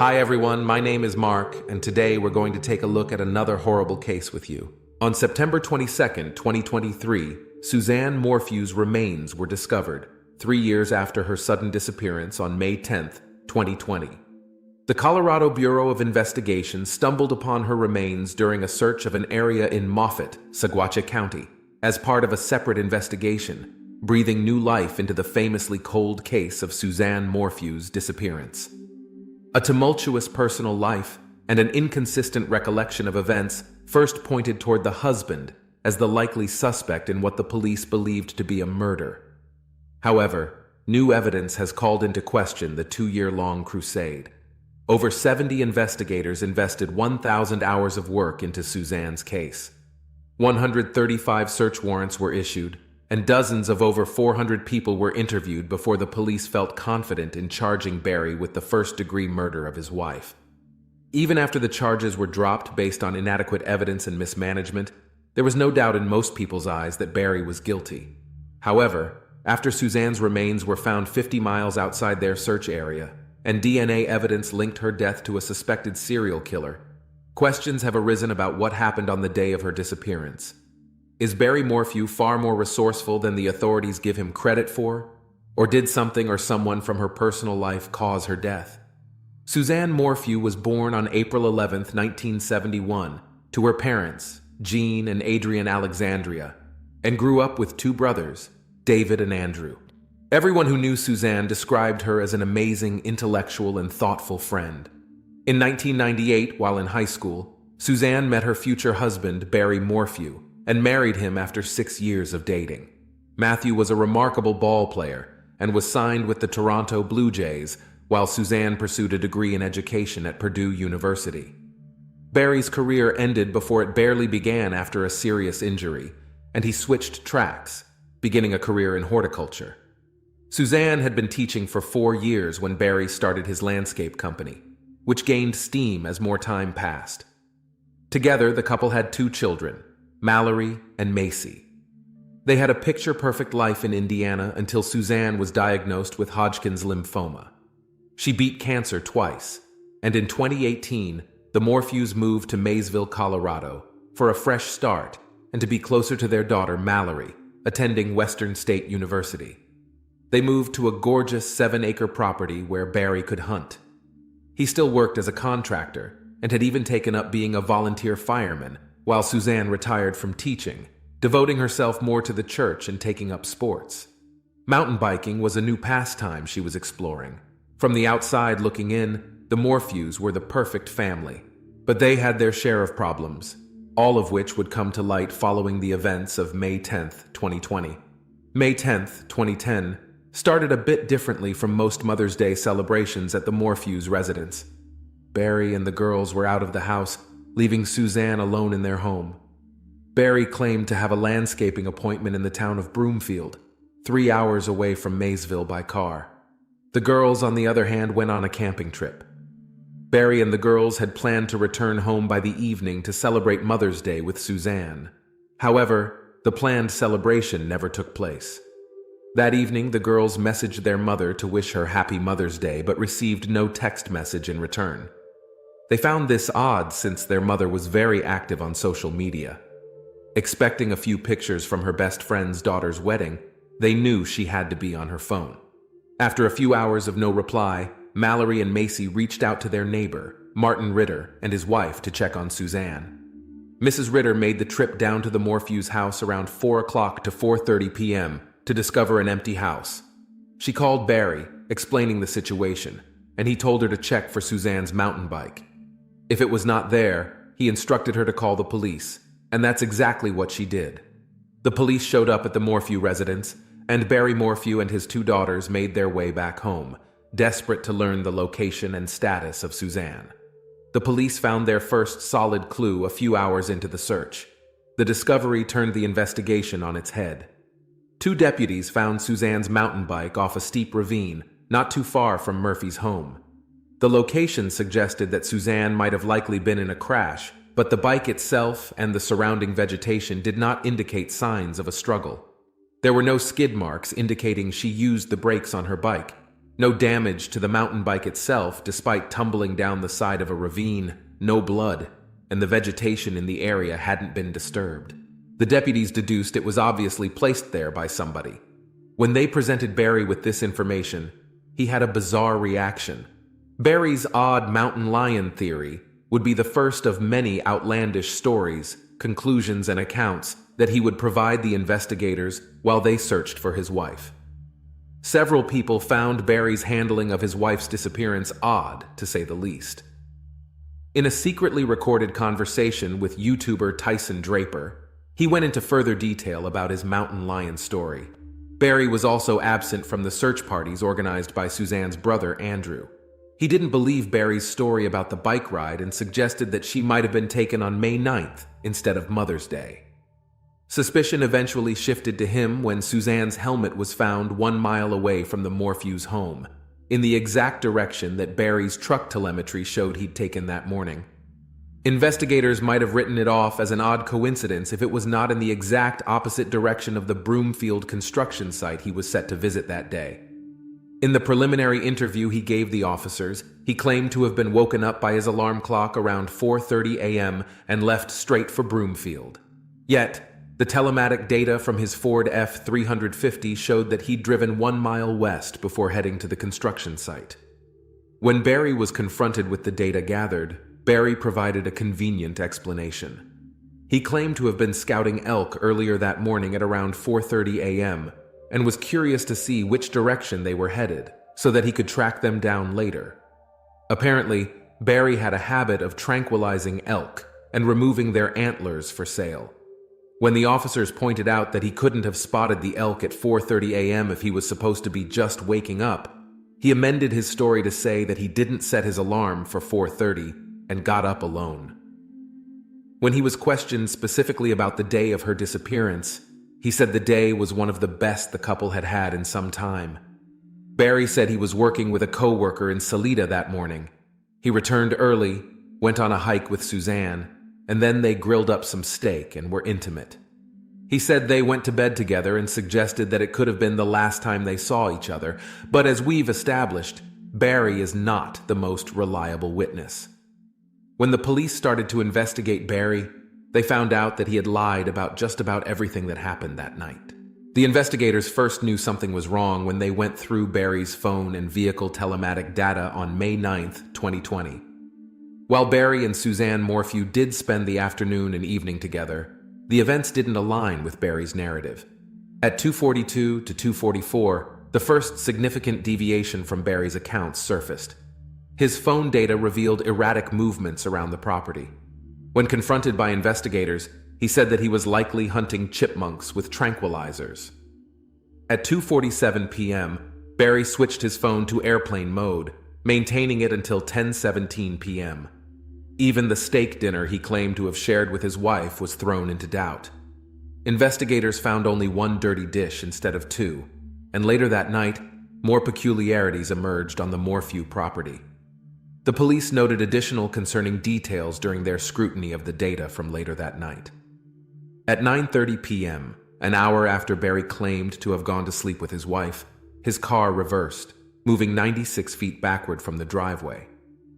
Hi everyone, my name is Mark, and today we're going to take a look at another horrible case with you. On September 22nd, 2023, Suzanne Morphew's remains were discovered, 3 years after her sudden disappearance on May 10th, 2020. The Colorado Bureau of Investigation stumbled upon her remains during a search of an area in Moffat, Saguache County, as part of a separate investigation, breathing new life into the famously cold case of Suzanne Morphew's disappearance. A tumultuous personal life and an inconsistent recollection of events first pointed toward the husband as the likely suspect in what the police believed to be a murder. However, new evidence has called into question the 2-year-long crusade. Over 70 investigators invested 1,000 hours of work into Suzanne's case. 135 search warrants were issued, and dozens of over 400 people were interviewed before the police felt confident in charging Barry with the first-degree murder of his wife. Even after the charges were dropped based on inadequate evidence and mismanagement, there was no doubt in most people's eyes that Barry was guilty. However, after Suzanne's remains were found 50 miles outside their search area, and DNA evidence linked her death to a suspected serial killer, questions have arisen about what happened on the day of her disappearance. Is Barry Morphew far more resourceful than the authorities give him credit for? Or did something or someone from her personal life cause her death? Suzanne Morphew was born on April 11, 1971, to her parents, Jean and Adrian Alexandria, and grew up with 2 brothers, David and Andrew. Everyone who knew Suzanne described her as an amazing, intellectual, and thoughtful friend. In 1998, while in high school, Suzanne met her future husband, Barry Morphew, and married him after 6 years of dating. Matthew was a remarkable ball player and was signed with the Toronto Blue Jays, while Suzanne pursued a degree in education at Purdue University. Barry's career ended before it barely began after a serious injury, and he switched tracks, beginning a career in horticulture. Suzanne had been teaching for 4 years when Barry started his landscape company, which gained steam as more time passed. Together, the couple had 2 children, Mallory and Macy. They had a picture-perfect life in Indiana until Suzanne was diagnosed with Hodgkin's lymphoma. She beat cancer twice, and in 2018, the Morphews moved to Maysville, Colorado, for a fresh start and to be closer to their daughter Mallory, attending Western State University. They moved to a gorgeous 7-acre property where Barry could hunt. He still worked as a contractor and had even taken up being a volunteer fireman, while Suzanne retired from teaching, devoting herself more to the church and taking up sports. Mountain biking was a new pastime she was exploring. From the outside looking in, the Morphews were the perfect family, but they had their share of problems, all of which would come to light following the events of May 10th, 2020. May 10th, 2010 started a bit differently from most Mother's Day celebrations at the Morphews' residence. Barry and the girls were out of the house, leaving Suzanne alone in their home. Barry claimed to have a landscaping appointment in the town of Broomfield, 3 hours away from Maysville by car. The girls, on the other hand, went on a camping trip. Barry and the girls had planned to return home by the evening to celebrate Mother's Day with Suzanne. However, the planned celebration never took place. That evening, the girls messaged their mother to wish her Happy Mother's Day, but received no text message in return. They found this odd since their mother was very active on social media. Expecting a few pictures from her best friend's daughter's wedding, they knew she had to be on her phone. After a few hours of no reply, Mallory and Macy reached out to their neighbor, Martin Ritter, and his wife to check on Suzanne. Mrs. Ritter made the trip down to the Morphews' house around 4 o'clock to 4:30 p.m. to discover an empty house. She called Barry, explaining the situation, and he told her to check for Suzanne's mountain bike. If it was not there, he instructed her to call the police, and that's exactly what she did. The police showed up at the Morphew residence, and Barry Morphew and his 2 daughters made their way back home, desperate to learn the location and status of Suzanne. The police found their first solid clue a few hours into the search. The discovery turned the investigation on its head. 2 deputies found Suzanne's mountain bike off a steep ravine, not too far from Murphy's home. The location suggested that Suzanne might have likely been in a crash, but the bike itself and the surrounding vegetation did not indicate signs of a struggle. There were no skid marks indicating she used the brakes on her bike, No damage to the mountain bike itself despite tumbling down the side of a ravine, no blood, and the vegetation in the area hadn't been disturbed. The deputies deduced it was obviously placed there by somebody. When they presented Barry with this information, he had a bizarre reaction. Barry's odd mountain lion theory would be the first of many outlandish stories, conclusions, and accounts that he would provide the investigators while they searched for his wife. Several people found Barry's handling of his wife's disappearance odd, to say the least. In a secretly recorded conversation with YouTuber Tyson Draper, he went into further detail about his mountain lion story. Barry was also absent from the search parties organized by Suzanne's brother, Andrew. He didn't believe Barry's story about the bike ride and suggested that she might have been taken on May 9th instead of Mother's Day. Suspicion eventually shifted to him when Suzanne's helmet was found 1 mile away from the Morphew's home, in the exact direction that Barry's truck telemetry showed he'd taken that morning. Investigators might have written it off as an odd coincidence if it was not in the exact opposite direction of the Broomfield construction site he was set to visit that day. In the preliminary interview he gave the officers, he claimed to have been woken up by his alarm clock around 4:30 a.m. and left straight for Broomfield. Yet, the telematic data from his Ford F-350 showed that he'd driven 1 mile west before heading to the construction site. When Barry was confronted with the data gathered, Barry provided a convenient explanation. He claimed to have been scouting elk earlier that morning at around 4:30 a.m. and was curious to see which direction they were headed so that he could track them down later. Apparently, Barry had a habit of tranquilizing elk and removing their antlers for sale. When the officers pointed out that he couldn't have spotted the elk at 4:30 a.m. if he was supposed to be just waking up, he amended his story to say that he didn't set his alarm for 4:30 and got up alone. When he was questioned specifically about the day of her disappearance, he said the day was one of the best the couple had had in some time. Barry said he was working with a co-worker in Salida that morning. He returned early, went on a hike with Suzanne, and then they grilled up some steak and were intimate. He said they went to bed together and suggested that it could have been the last time they saw each other, but as we've established, Barry is not the most reliable witness. When the police started to investigate Barry, they found out that he had lied about just about everything that happened that night. The investigators first knew something was wrong when they went through Barry's phone and vehicle telematic data on May 9th, 2020. While Barry and Suzanne Morphew did spend the afternoon and evening together, the events didn't align with Barry's narrative. At 2:42 to 2:44, the first significant deviation from Barry's accounts surfaced. His phone data revealed erratic movements around the property. When confronted by investigators, he said that he was likely hunting chipmunks with tranquilizers. At 2:47 p.m., Barry switched his phone to airplane mode, maintaining it until 10:17 p.m. Even the steak dinner he claimed to have shared with his wife was thrown into doubt. Investigators found only one dirty dish instead of two, and later that night, more peculiarities emerged on the Morphew property. The police noted additional concerning details during their scrutiny of the data from later that night. At 9:30 p.m., an hour after Barry claimed to have gone to sleep with his wife, his car reversed, moving 96 feet backward from the driveway.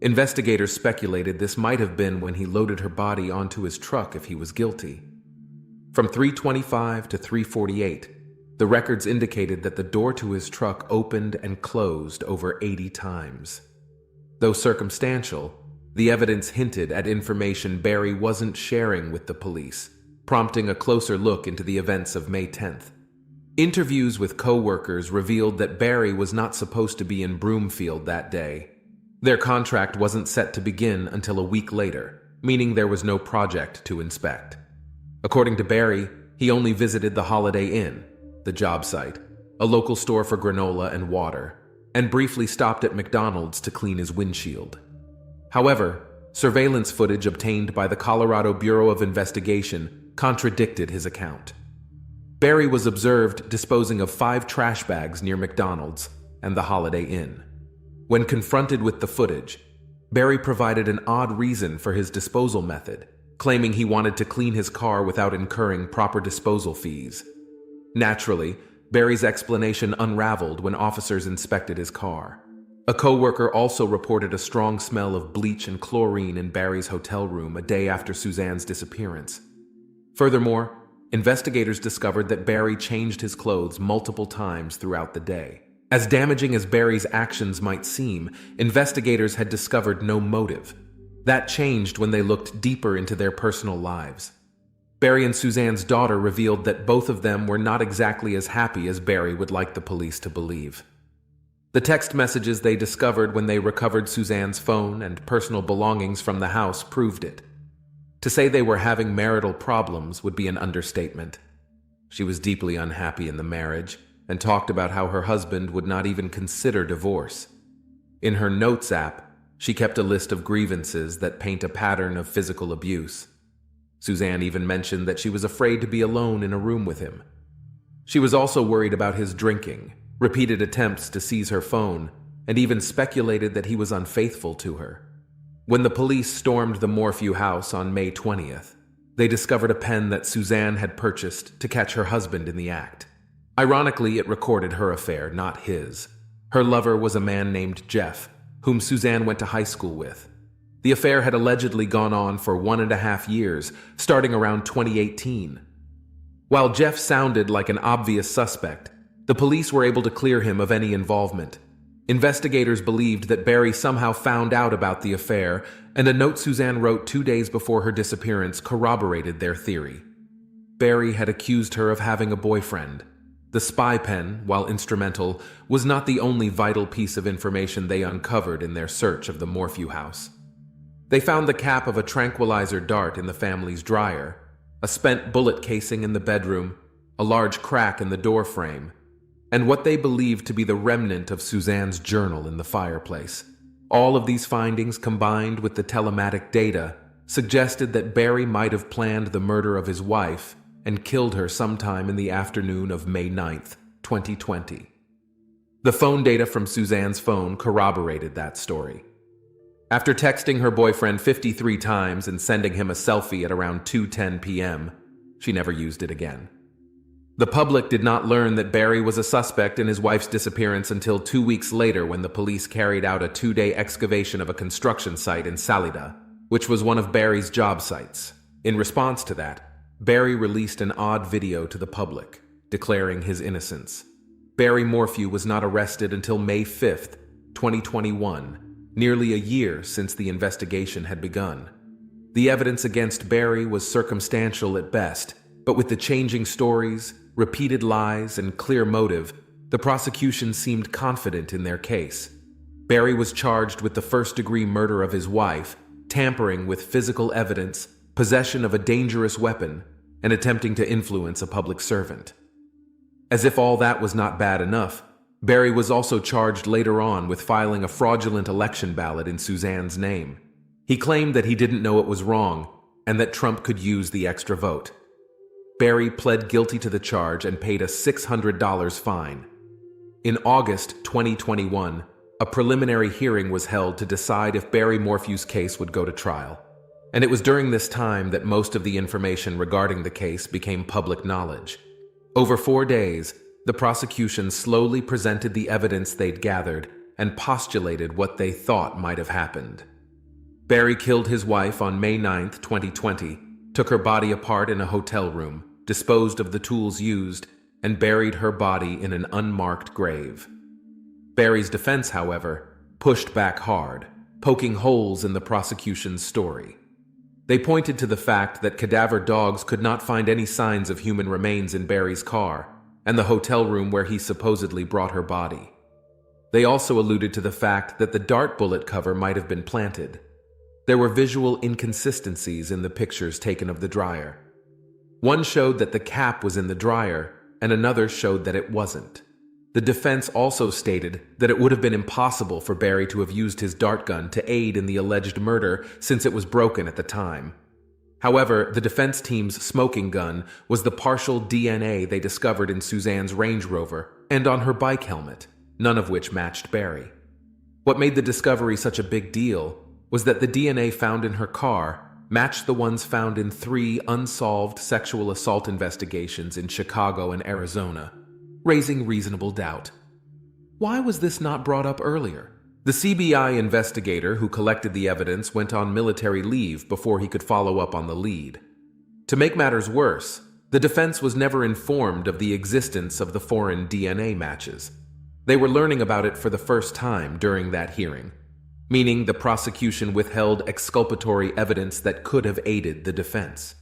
Investigators speculated this might have been when he loaded her body onto his truck if he was guilty. From 3:25 to 3:48, the records indicated that the door to his truck opened and closed over 80 times. Though circumstantial, the evidence hinted at information Barry wasn't sharing with the police, prompting a closer look into the events of May 10th. Interviews with co-workers revealed that Barry was not supposed to be in Broomfield that day. Their contract wasn't set to begin until a week later, meaning there was no project to inspect. According to Barry, he only visited the Holiday Inn, the job site, a local store for granola and water, and briefly stopped at McDonald's to clean his windshield. However, surveillance footage obtained by the Colorado Bureau of Investigation contradicted his account. Barry was observed disposing of 5 trash bags near McDonald's and the Holiday Inn. When confronted with the footage, Barry provided an odd reason for his disposal method, claiming he wanted to clean his car without incurring proper disposal fees. Naturally, Barry's explanation unraveled when officers inspected his car. A co-worker also reported a strong smell of bleach and chlorine in Barry's hotel room a day after Suzanne's disappearance. Furthermore, investigators discovered that Barry changed his clothes multiple times throughout the day. As damaging as Barry's actions might seem, investigators had discovered no motive. That changed when they looked deeper into their personal lives. Barry and Suzanne's daughter revealed that both of them were not exactly as happy as Barry would like the police to believe. The text messages they discovered when they recovered Suzanne's phone and personal belongings from the house proved it. To say they were having marital problems would be an understatement. She was deeply unhappy in the marriage and talked about how her husband would not even consider divorce. In her notes app, she kept a list of grievances that paint a pattern of physical abuse. Suzanne even mentioned that she was afraid to be alone in a room with him. She was also worried about his drinking, repeated attempts to seize her phone, and even speculated that he was unfaithful to her. When the police stormed the Morphew house on May 20th, they discovered a pen that Suzanne had purchased to catch her husband in the act. Ironically, it recorded her affair, not his. Her lover was a man named Jeff, whom Suzanne went to high school with. The affair had allegedly gone on for 1.5 years, starting around 2018. While Jeff sounded like an obvious suspect, the police were able to clear him of any involvement. Investigators believed that Barry somehow found out about the affair, and a note Suzanne wrote 2 days before her disappearance corroborated their theory. Barry had accused her of having a boyfriend. The spy pen, while instrumental, was not the only vital piece of information they uncovered in their search of the Morphew house. They found the cap of a tranquilizer dart in the family's dryer, a spent bullet casing in the bedroom, a large crack in the door frame, and what they believed to be the remnant of Suzanne's journal in the fireplace. All of these findings, combined with the telematic data, suggested that Barry might have planned the murder of his wife and killed her sometime in the afternoon of May 9th, 2020. The phone data from Suzanne's phone corroborated that story. After texting her boyfriend 53 times and sending him a selfie at around 2:10 p.m., she never used it again. The public did not learn that Barry was a suspect in his wife's disappearance until 2 weeks later when the police carried out a 2-day excavation of a construction site in Salida, which was one of Barry's job sites. In response to that, Barry released an odd video to the public, declaring his innocence. Barry Morphew was not arrested until May 5th, 2021, nearly a year since the investigation had begun. The evidence against Barry was circumstantial at best, but with the changing stories, repeated lies, and clear motive, the prosecution seemed confident in their case. Barry was charged with the first-degree murder of his wife, tampering with physical evidence, possession of a dangerous weapon, and attempting to influence a public servant. As if all that was not bad enough, Barry was also charged later on with filing a fraudulent election ballot in Suzanne's name. He claimed that he didn't know it was wrong and that Trump could use the extra vote. Barry pled guilty to the charge and paid a $600 fine. In August 2021, a preliminary hearing was held to decide if Barry Morphew's case would go to trial. And it was during this time that most of the information regarding the case became public knowledge. Over 4 days, the prosecution slowly presented the evidence they'd gathered and postulated what they thought might have happened. Barry killed his wife on May 9th, 2020, took her body apart in a hotel room, disposed of the tools used, and buried her body in an unmarked grave. Barry's defense, however, pushed back hard, poking holes in the prosecution's story. They pointed to the fact that cadaver dogs could not find any signs of human remains in Barry's car and the hotel room where he supposedly brought her body. They also alluded to the fact that the dart bullet cover might have been planted. There were visual inconsistencies in the pictures taken of the dryer. One showed that the cap was in the dryer, and another showed that it wasn't. The defense also stated that it would have been impossible for Barry to have used his dart gun to aid in the alleged murder since it was broken at the time. However, the defense team's smoking gun was the partial DNA they discovered in Suzanne's Range Rover and on her bike helmet, none of which matched Barry. What made the discovery such a big deal was that the DNA found in her car matched the ones found in 3 unsolved sexual assault investigations in Chicago and Arizona. raising reasonable doubt. Why was this not brought up earlier? The CBI investigator who collected the evidence went on military leave before he could follow up on the lead. To make matters worse, the defense was never informed of the existence of the foreign DNA matches. They were learning about it for the first time during that hearing, meaning the prosecution withheld exculpatory evidence that could have aided the defense.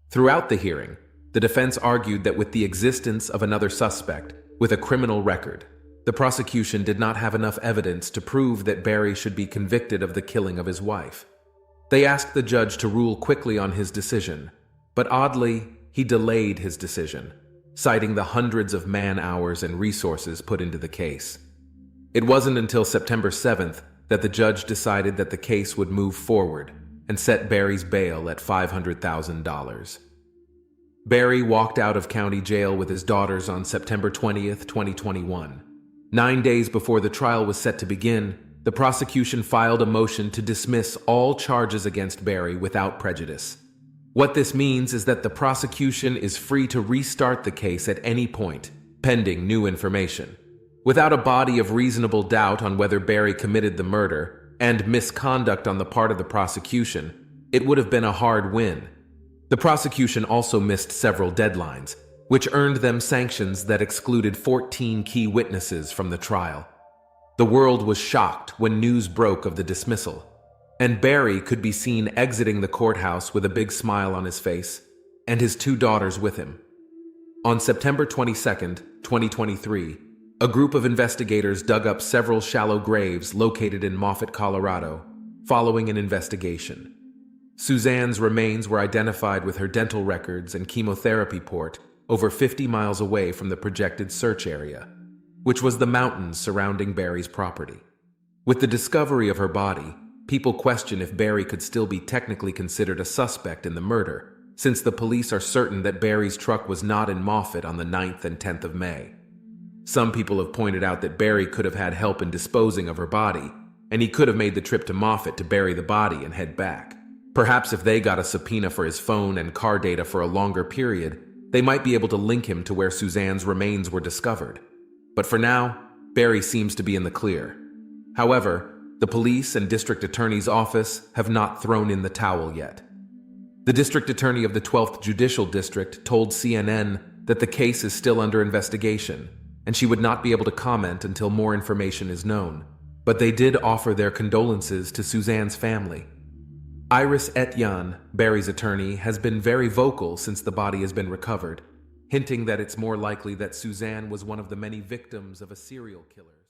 Throughout the hearing, the defense argued that with the existence of another suspect with a criminal record, the prosecution did not have enough evidence to prove that Barry should be convicted of the killing of his wife. They asked the judge to rule quickly on his decision, but oddly, he delayed his decision, citing the hundreds of man-hours and resources put into the case. It wasn't until September 7th that the judge decided that the case would move forward and set Barry's bail at $500,000. Barry walked out of county jail with his daughters on September 20th, 2021. 9 days before the trial was set to begin, the prosecution filed a motion to dismiss all charges against Barry without prejudice. What this means is that the prosecution is free to restart the case at any point, pending new information. Without a body of reasonable doubt on whether Barry committed the murder and misconduct on the part of the prosecution, it would have been a hard win. The prosecution also missed several deadlines, which earned them sanctions that excluded 14 key witnesses from the trial. The world was shocked when news broke of the dismissal, and Barry could be seen exiting the courthouse with a big smile on his face, and his 2 daughters with him. On September 22nd, 2023, a group of investigators dug up several shallow graves located in Moffat, Colorado, following an investigation. Suzanne's remains were identified with her dental records and chemotherapy port over 50 miles away from the projected search area, which was the mountains surrounding Barry's property. With the discovery of her body, people question if Barry could still be technically considered a suspect in the murder, since the police are certain that Barry's truck was not in Moffat on the 9th and 10th of May. Some people have pointed out that Barry could have had help in disposing of her body, and he could have made the trip to Moffat to bury the body and head back. Perhaps if they got a subpoena for his phone and car data for a longer period, they might be able to link him to where Suzanne's remains were discovered. But for now, Barry seems to be in the clear. However, the police and district attorney's office have not thrown in the towel yet. The district attorney of the 12th Judicial District told CNN that the case is still under investigation, and she would not be able to comment until more information is known. But they did offer their condolences to Suzanne's family. Iris Etienne, Barry's attorney, has been very vocal since the body has been recovered, hinting that it's more likely that Suzanne was one of the many victims of a serial killer.